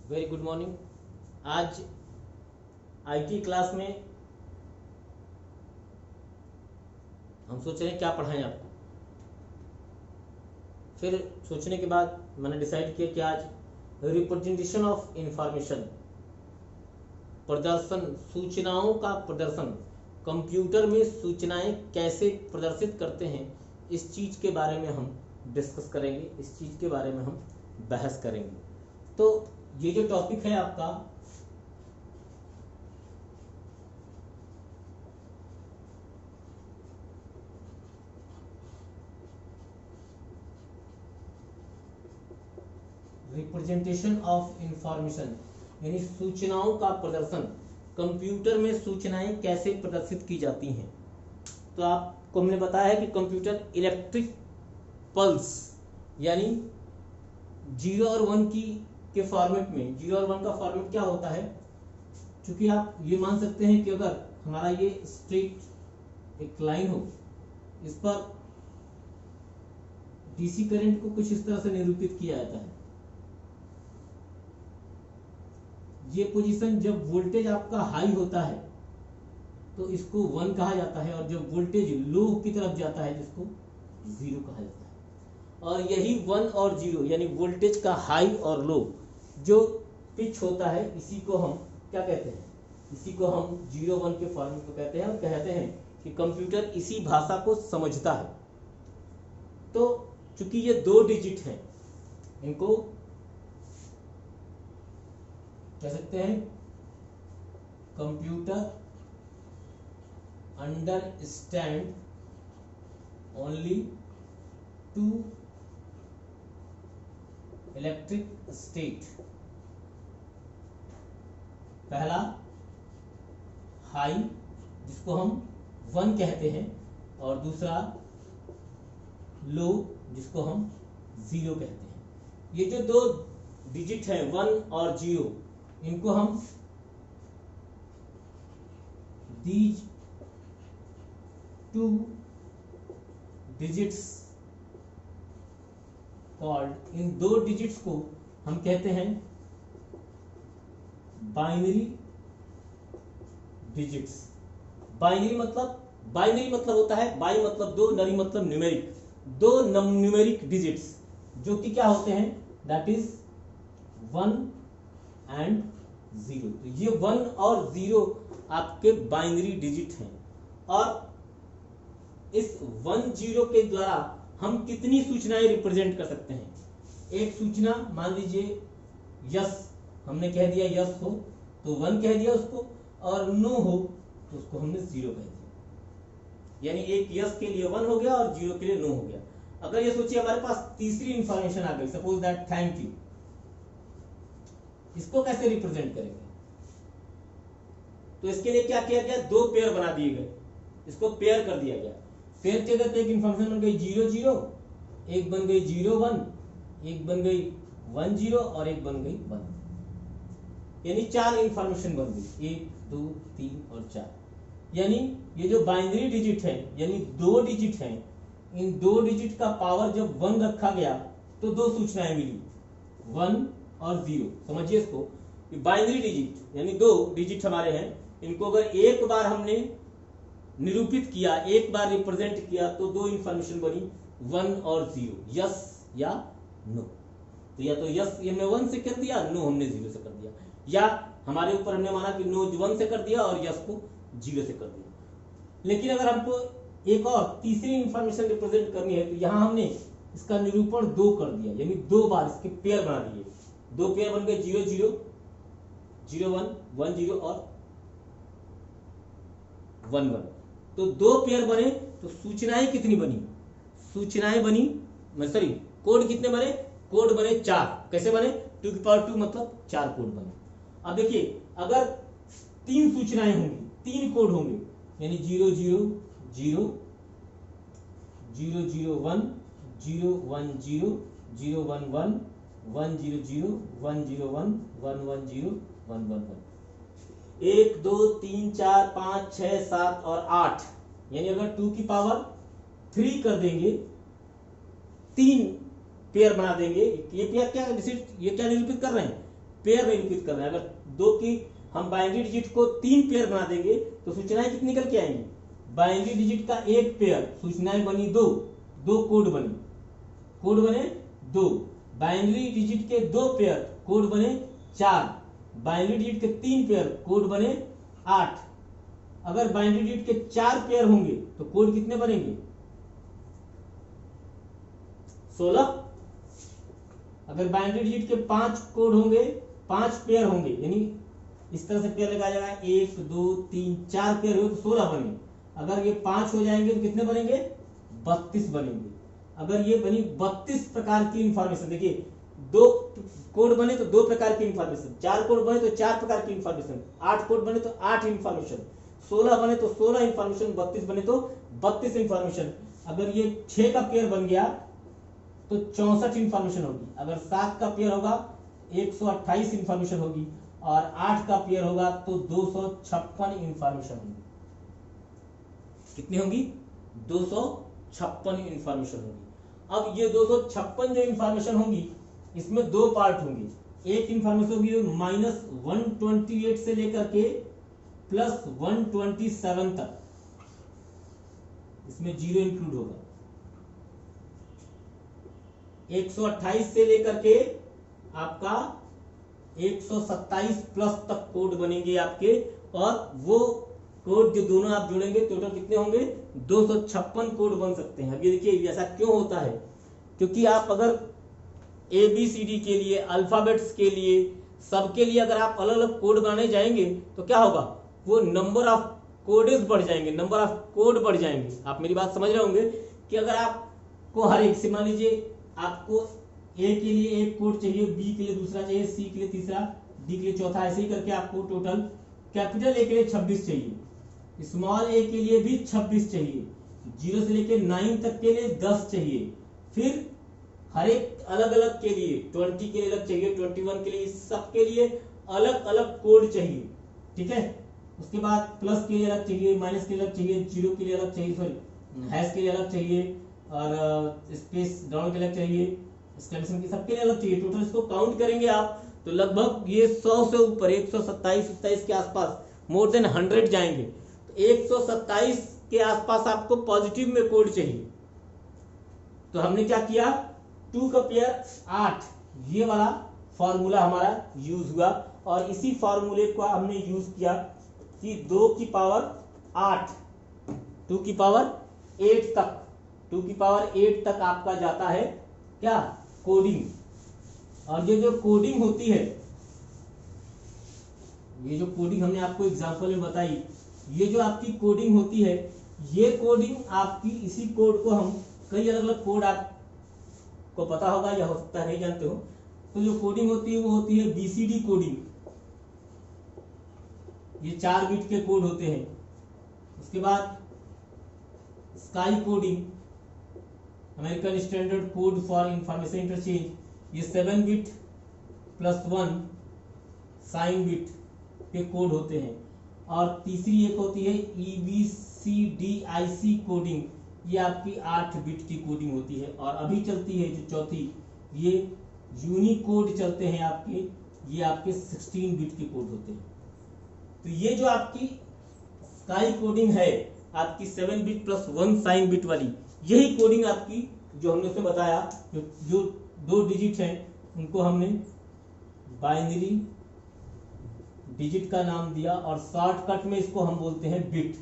Very good morning. आज IT class में हम सोच रहे हैं क्या पढ़ाएं आपको। फिर सोचने के बाद मैंने डिसाइड किया कि आज रिप्रेजेंटेशन ऑफ इंफॉर्मेशन, प्रदर्शन, सूचनाओं का प्रदर्शन, कंप्यूटर में सूचनाएं कैसे प्रदर्शित करते हैं, इस चीज़ के बारे में हम डिस्कस करेंगे, इस चीज़ के बारे में हम बहस करेंगे। तो ये जो टॉपिक है आपका रिप्रेजेंटेशन ऑफ इंफॉर्मेशन यानी सूचनाओं का प्रदर्शन, कंप्यूटर में सूचनाएं कैसे प्रदर्शित की जाती हैं। तो आपको हमने बताया है कि कंप्यूटर इलेक्ट्रिक पल्स यानी 0 और 1 के फॉर्मेट में, 0 और 1 का फॉर्मेट क्या होता है, क्योंकि आप ये मान सकते हैं कि अगर हमारा ये स्ट्रेट एक लाइन हो, इस पर डीसी करंट को कुछ इस तरह से निरूपित किया जाता है। ये पोजीशन जब वोल्टेज आपका हाई होता है तो इसको 1 कहा जाता है, और जब वोल्टेज लो की तरफ जाता है जिसको 0 कहा जाता है। और यही 1 और 0 यानी वोल्टेज का हाई और लो जो पिच होता है, इसी को हम क्या कहते हैं, इसी को हम 0 1 के फॉर्मेट को कहते हैं, और कहते हैं कि कंप्यूटर इसी भाषा को समझता है। तो चूंकि ये 2 डिजिट हैं, इनको कह सकते हैं computer understand only 2 electric state. पहला हाई जिसको हम 1 कहते हैं, और दूसरा लो जिसको हम 0 कहते हैं। ये जो 2 डिजिट हैं 1 और 0, इनको हम these 2 digits called, in 2 digits को हम कहते हैं बाइनरी डिजिट्स। बाइनरी मतलब होता है, बाई मतलब 2, नरी मतलब न्यूमेरिक, 2 न्यूमेरिक डिजिट्स जो कि क्या होते हैं, दैट इज 1 एंड 0। तो ये 1 और 0 आपके बाइनरी डिजिट हैं, और इस 1 0 के द्वारा हम कितनी सूचनाएं रिप्रेजेंट कर सकते हैं। एक सूचना मान लीजिए यस, हमने कह दिया यस हो तो 1 कह दिया उसको, और नो हो तो उसको हमने 0 कह दिया। यानी एक यस के लिए 1 हो गया और 0 के लिए नो हो गया। अगर ये सोचिए हमारे पास तीसरी इंफॉर्मेशन आ गई, सपोज दैट थैंक यू, इसको कैसे रिप्रेजेंट करेंगे। तो इसके लिए क्या किया गया, 2 पेयर बना दिए गए, इसको पेयर कर दिया गया। पेयर के अंदर एक इंफॉर्मेशन बन गई 0 0, एक बन गई 0 1, एक बन गई 1 0, और एक बन गई 1, यानी 4 इंफॉर्मेशन बन गई, 1 2 3 और 4। यानी ये जो बाइनरी डिजिट है, यानी 2 डिजिट हैं, इन 2 डिजिट का पावर जब 1 रखा गया तो 2 सूचनाएं मिली, 1 और 0। समझिए इसको, बाइनरी डिजिट यानी 2 डिजिट हमारे हैं, इनको अगर एक बार हमने निरूपित किया, एक बार रिप्रेजेंट किया, तो 2 इंफॉर्मेशन बनी, 1 और 0, यस या नो। तो या तो यस हमने 1 से कर दिया, नो हमने 0 से कर दिया, या हमारे ऊपर हमने माना कि नो 1 से कर दिया और यस को 0 से कर दिया। लेकिन अगर हमको एक और तीसरी इंफॉर्मेशन रिप्रेजेंट करनी है, तो यहां हमने इसका निरूपण 2 कर दिया, यानी 2 बार इसके पेयर बना दिए। 2 पेयर बन गए 0 0 0 1 1 0 और 1 1। तो 2 पेयर बने तो सूचनाएं कितनी बनी, सूचनाएं बनी, सॉरी कोड कितने बने, कोड बने 4। कैसे बने, 2 की पावर 2 मतलब 4 कोड बने। अब देखिए अगर 3 सूचनाएं होंगी, 3 कोड होंगे, यानी 0 0 0 0 0 1 0 1 0 0 1 1 1 0 0 1 0 1 1 1 0 1 1 1, 1 2 3 4 5 6 7 और 8, यानी अगर 2 की पावर 3 कर देंगे, 3 पेयर बना देंगे। ये पेयर क्या, ये क्या निरूपित कर रहे हैं, पेयर निरूपित करना है। अगर दो की हम बाइनरी डिजिट को 3 पेयर बना देंगे तो सूचनाएं कितनी निकल के आएंगी? बाइनरी डिजिट का 1 पेयर, सूचनाएं बनी 2, 2 कोड बने, कोड बने 2। बाइनरी डिजिट के 2 पेयर, कोड बने 4। बाइनरी डिजिट के 3 पेयर, कोड बने 8। अगर बाइनरी डिजिट के 4 पेयर होंगे तो कोड कितने बनेंगे? 16। अगर बाइनरी डिजिट के 5 कोड होंगे, 5 पेयर होंगे, यानी इस तरह से पेयर लगाया जाएगा 1 2 3 4 पेयर हो तो 16 बने। अगर ये 5 हो जाएंगे तो कितने बनेंगे? 32 बनेंगे। अगर ये बनी 32 प्रकार की इंफॉर्मेशन, देखिए 2 कोड बने तो 2 प्रकार की इंफॉर्मेशन, 4 कोड बने तो 4 प्रकार की इंफॉर्मेशन, 8 कोड बने तो 8 इंफॉर्मेशन, 16 बने तो 16 इंफॉर्मेशन, 32 बने तो 32 इंफॉर्मेशन। अगर ये 6 का पेयर बन गया तो 64 इंफॉर्मेशन होगी। अगर 7 का पेयर होगा 128 इंफॉर्मेशन होगी, और 8 का पेयर होगा तो 256 इंफॉर्मेशन होगी। कितनी होंगी? 256 इंफॉर्मेशन होगी। अब ये 256 जो इंफॉर्मेशन होंगी इसमें 2 पार्ट होंगे। एक इंफॉर्मेशन होगी -128 से लेकर के +127 तक, इसमें 0 इंक्लूड होगा। 128 से लेकर के आपका 127 प्लस तक कोड बनेंगे आपके, और वो कोड जो दोनों आप जोड़ेंगे टोटल कितने होंगे? 256 कोड बन सकते हैं। अब ये देखिए ऐसा क्यों होता है, क्योंकि आप अगर ABCD के लिए, अल्फाबेट्स के लिए, सबके लिए अगर आप अलग अलग कोड बनाने जाएंगे तो क्या होगा? वो नंबर ऑफ कोडेस बढ़ जाएंगे, नंबर ऑफ कोड बढ़ जाएंगे। आप मेरी बात समझ रहे होंगे कि अगर आपको हर एक से, मान लीजिए आपको A के लिए एक कोड चाहिए, B के लिए दूसरा चाहिए, C के लिए तीसरा, D के लिए चौथा, ऐसे ही करके आपको टोटल कैपिटल A के लिए 26 चाहिए, स्मॉल a के लिए भी 26 चाहिए, 0 से लेकर 9 तक के लिए 10 चाहिए, फिर हर एक अलग अलग के लिए 20 के लिए अलग चाहिए, 21 के लिए, सबके लिए अलग अलग कोड चाहिए। ठीक है, उसके बाद प्लस के लिए अलग चाहिए, माइनस के लिए अलग चाहिए, जीरो के लिए अलग चाहिए, सॉरी हैश के लिए अलग चाहिए, और स्पेस डाउन के लिए अलग चाहिए, एक्सक्लेमेशन की सबके लिए अलग चाहिए। टोटल इसको काउंट करेंगे आप तो लगभग ये 100 से ऊपर 127 के आसपास, मोर देन 100 जाएंगे। तो 127 के आसपास आपको पॉजिटिव में कोड चाहिए। तो हमने क्या किया, 2 का पेयर 8, ये वाला फॉर्मूला हमारा यूज हुआ, और इसी फॉर्मूले को हमने यूज किया कि 2 की पावर 8, 2 की पावर 8 तक, 2 की पावर 8 तक आपका जाता है क्या, कोडिंग। और ये जो कोडिंग होती है, ये जो कोडिंग हमने आपको एग्जांपल में बताई, ये जो आपकी कोडिंग होती है, ये कोडिंग आपकी, इसी कोड को हम कई अलग अलग कोड आपको पता होगा या हो सकता है नहीं जानते हो। तो जो कोडिंग होती है वो होती है BCD कोडिंग, ये 4 बिट के कोड होते हैं। उसके बाद sky coding, American standard code for information interchange, ये 7 बिट + 1 साइन बिट के कोड होते हैं। और तीसरी एक होती है EBCDIC कोडिंग, ये आपकी 8 बिट की कोडिंग होती है। और अभी चलती है जो चौथी, ये यूनिकोड चलते हैं आपके, ये आपके 16 बिट के कोड होते हैं। तो ये जो आपकी स्काई कोडिंग है, आपकी 7 बिट + 1 साइन बिट वाली, यही कोडिंग आपकी जो हमने उसमें बताया, जो 2 डिजिट हैं उनको हमने बाइनरी डिजिट का नाम दिया, और शॉर्टकट में इसको हम बोलते हैं बिट।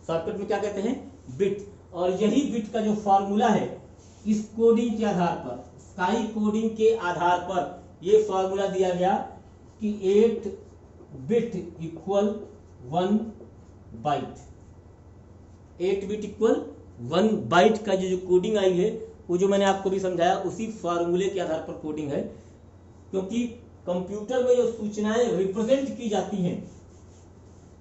शॉर्टकट में क्या कहते हैं, बिट। और यही बिट का जो फॉर्मूला है, इस कोडिंग के आधार पर, स्काई कोडिंग के आधार पर ये फॉर्मूला दिया गया कि 8 bit equal 1 byte. 8 bit equal 1 byte का जो कोडिंग आई है, वो जो मैंने आपको भी समझाया, उसी फॉर्मूले के आधार पर कोडिंग है। क्योंकि कंप्यूटर में जो सूचनाएं रिप्रेजेंट की जाती हैं,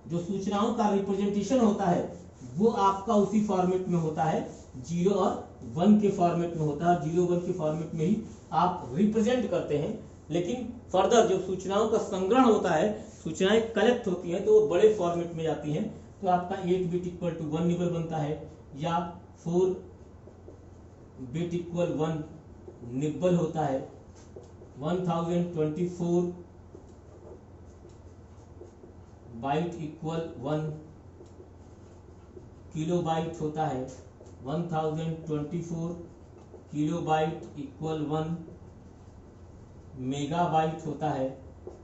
जो सूचनाओं का रिप्रेजेंटेशन होता है, वो आपका उसी फॉर्मेट में होता है, 0 और 1 के फॉर्मेट में होता है। 0 1 के फॉर्मेट में ही आप रिप्रेजेंट करते हैं। लेकिन फर्दर जो सूचनाओं का संग्रहण होता है, सूचनाएं कलेक्ट होती हैं, तो वो बड़े फॉर्मेट में जाती हैं। तो आपका 8 बिट इक्वल टू 1 निबल बनता है, या 4 बिट इक्वल 1 निबल होता है, 1024 बाइट इक्वल 1 किलो बाइट होता है, 1024 किलो बाइट इक्वल 1 मेगाबाइट होता है,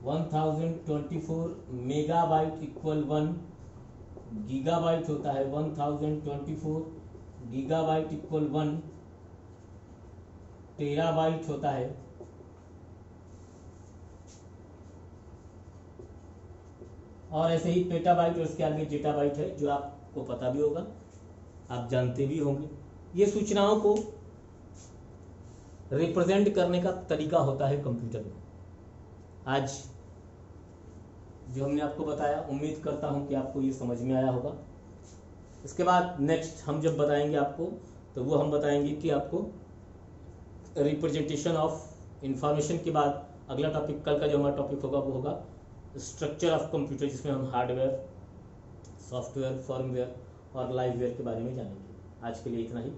1024 मेगाबाइट इक्वल 1 गीगाबाइट होता है, 1024 गीगाबाइट इक्वल 1 टेराबाइट होता है, और ऐसे ही पेटाबाइट और उसके आगे जेटाबाइट है जो आपको पता भी होगा, आप जानते भी होंगे। ये सूचनाओं को रिप्रेजेंट करने का तरीका होता है कंप्यूटर में। आज जो हमने आपको बताया, उम्मीद करता हूं कि आपको ये समझ में आया होगा। इसके बाद नेक्स्ट हम जब बताएंगे आपको, तो वो हम बताएंगे कि आपको रिप्रेजेंटेशन ऑफ इंफॉर्मेशन के बाद अगला टॉपिक, कल का जो हमारा टॉपिक होगा वो होगा स्ट्रक्चर ऑफ कंप्यूटर, जिसमें हम हार्डवेयर, सॉफ्टवेयर, फर्मवेयर और लाइववेयर के बारे में जानेंगे। आज के लिए इतना ही,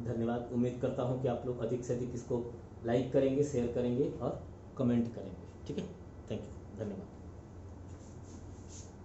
धन्यवाद। उम्मीद करता हूं कि आप लोग अधिक से अधिक इसको लाइक करेंगे, शेयर करेंगे और कमेंट करेंगे। ठीक है, थैंक यू, धन्यवाद।